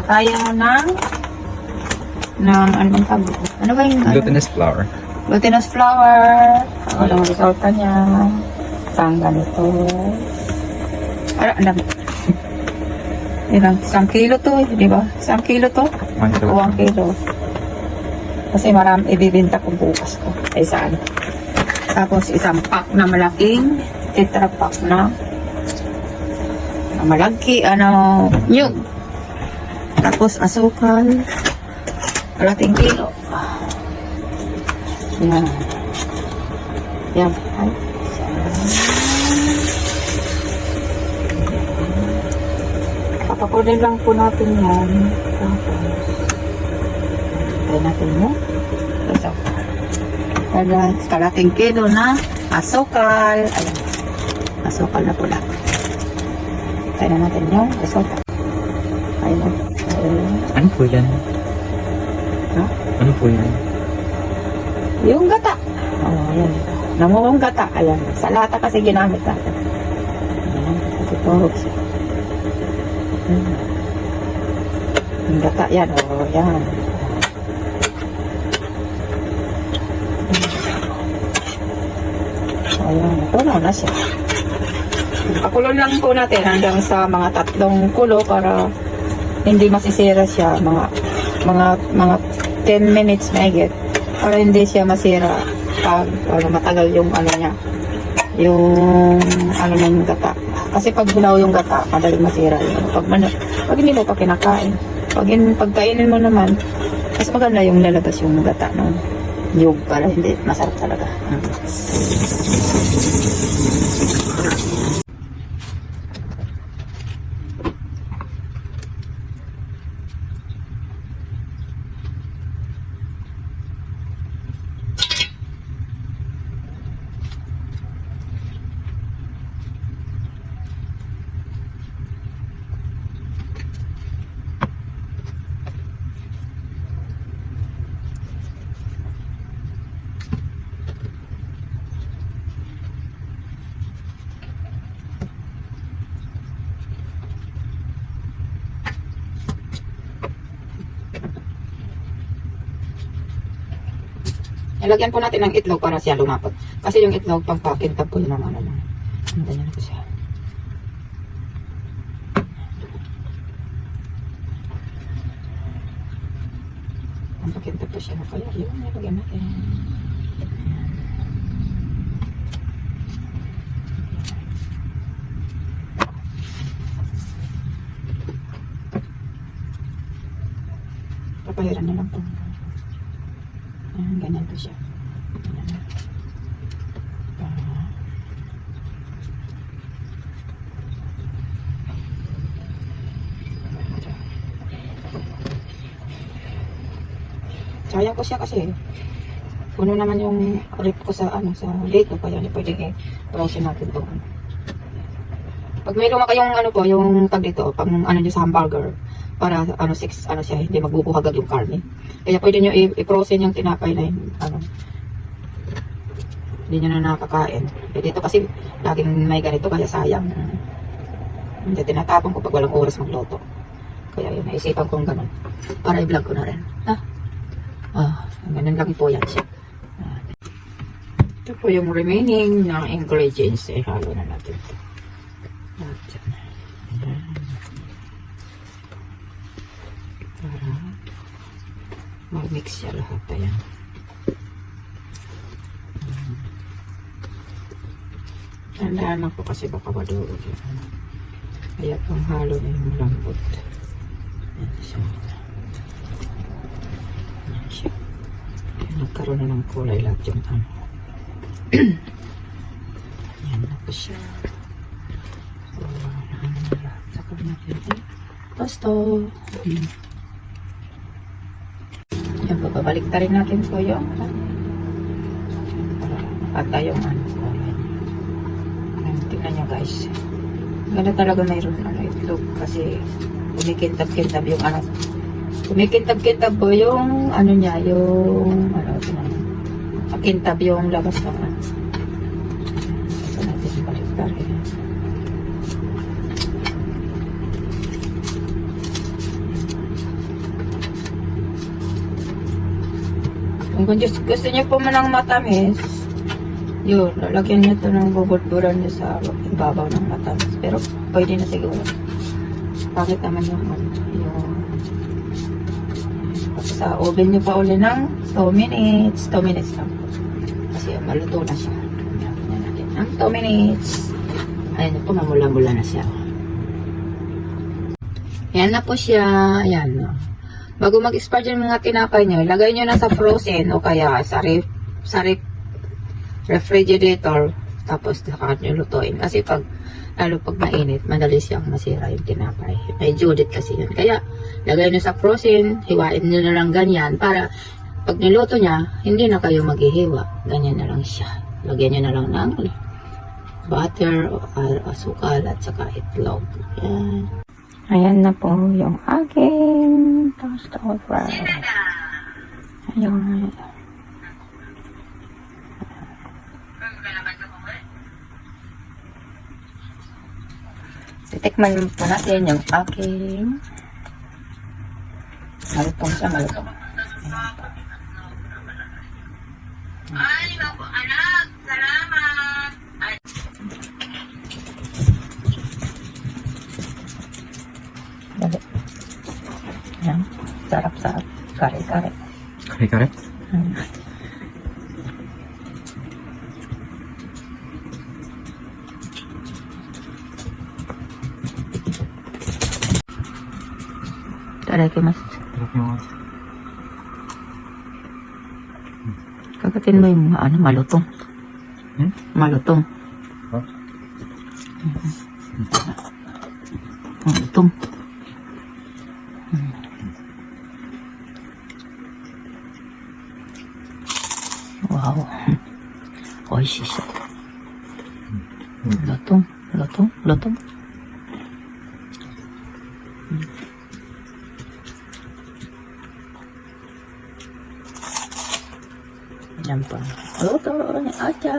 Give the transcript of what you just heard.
tayo ng anong tawag? Ano ba yung Glutinous flour. Glutinous flour. Walang resulta niya. Isang ganito. Ano, ang dami. Isang kilo to, di ba? Isang kilo to? 1 kilo. O 1 kilo. Kasi marami ibibinta ko bukas to. Ay saan? Tapos isang pack na malaking tetra pack na malaki, nyug. Tapos asukal. Kalating kilo. Yan. Yan. Ay. Papakunin lang po natin yan. Tapos, tayo natin mo. Tapos, kalating kilo na asukal. Ayan. Asukal na pula. Tayo na natin yung asukal. Ayan. Ano po yan? Ha? Ano po yan? Yung gata. Oh, ayan. Namuhong gata. Ayan. Sa lata kasi ginamit natin. Ayan. Ito. Yung gata yan. Oh, yan. Ayan. Ito na siya. Pakulo lang po natin hanggang sa mga 3 kulo para hindi masisira siya. Mga 10 minutes na higit. Para hindi siya masira pag matagal yung niya. Yung ng gata. Kasi pag gulaw yung gata, madaling masira yun. Pag hindi mo pa kinakain. Pagkainin mo naman, mas maganda yung lalabas yung gata ng yug para hindi masarap talaga. Ilagyan po natin ng itlog para siya lumapot. Kasi yung itlog, pang pakintab po yun ang ano lang. Ganyan na po siya. Pang pakintab po siya. Kaya yun, ilagyan natin. Papahiran na lang po. Ganyan po siya. Sayang ko siya kasi puno naman yung rip ko sa dito, kaya hindi pwedeng i-browse natin to. Pag may lumaki yung yung tag dito, pang niyo sa hamburger, para siya, hindi magbubuhagag yung karne. Kaya pwede nyo i-frozen yung tinapay na yun, hindi nyo na nakakain. Dito kasi laging may ganito, kaya sayang. Hindi tinatapon ko pag walang oras magluto. Kaya yun, naisipan kong ganun. Para i-vlog ko na rin. Ganun lang po yan siya. Ito po yung remaining ng ingredients. Halo na natin ito. Para mag-mix siya lahat. Ayan. Tandaan lang po kasi baka madurog yun. Kaya pang halo na yung lambot. Ayan siya. Ayan siya. Nagkaroon na ng kulay lahat yung Ayan na po siya. Sakab natin ito. Tosto. Yan po, babalik ta rin natin po yung pata yung tingnan nyo guys. Ganda talaga mayroon itlog kasi kumikintab-kintab yung kumikintab-kintab po yung niya, yung kintab yung labas ng so natin balik ta rin. Kung gusto niyo po man ng matamis, yun, lalagyan niyo ito ng bubud-buran niyo sa ibabaw ng matamis. Pero pwede na siguro. Bakit naman yung sa oven niyo pa uli ng 2 minutes. 2 minutes lang po. Kasi maluto na siya. Yan natin ng 2 minutes. Ayan po, mamula-mula na siya. Yan na po siya. Ayan. Bago mag-expire yung mga tinapay nyo, ilagay nyo na sa frozen o kaya sa refrigerator. Tapos saka nyo lutuin. Kasi lalo pag mainit, madali siyang masira yung tinapay. May Judith kasi yun. Kaya, lagay nyo sa frozen, hiwain nyo na lang ganyan para pag niluto niya, hindi na kayo maghihiwa. Ganyan na lang siya. Lagyan nyo na lang ng butter o asukal at saka itlog. Ayan. Ayan na po yung aking toast over. Ayan. Titikman po natin yung aking malutong siya, malutong. Ay, naku, anak, salamat. Ay. Dali. Ayan. Sarap-sarap. Kare-kare. Kare-kare? Itadakimasu. Itadakimasu. Kagatin mo yung mga malutong. Malutong. Huh? Malutong. Wow. Oishi siya. Malutong. Malutong. Malutong. Yan pa. Luto ni Acha.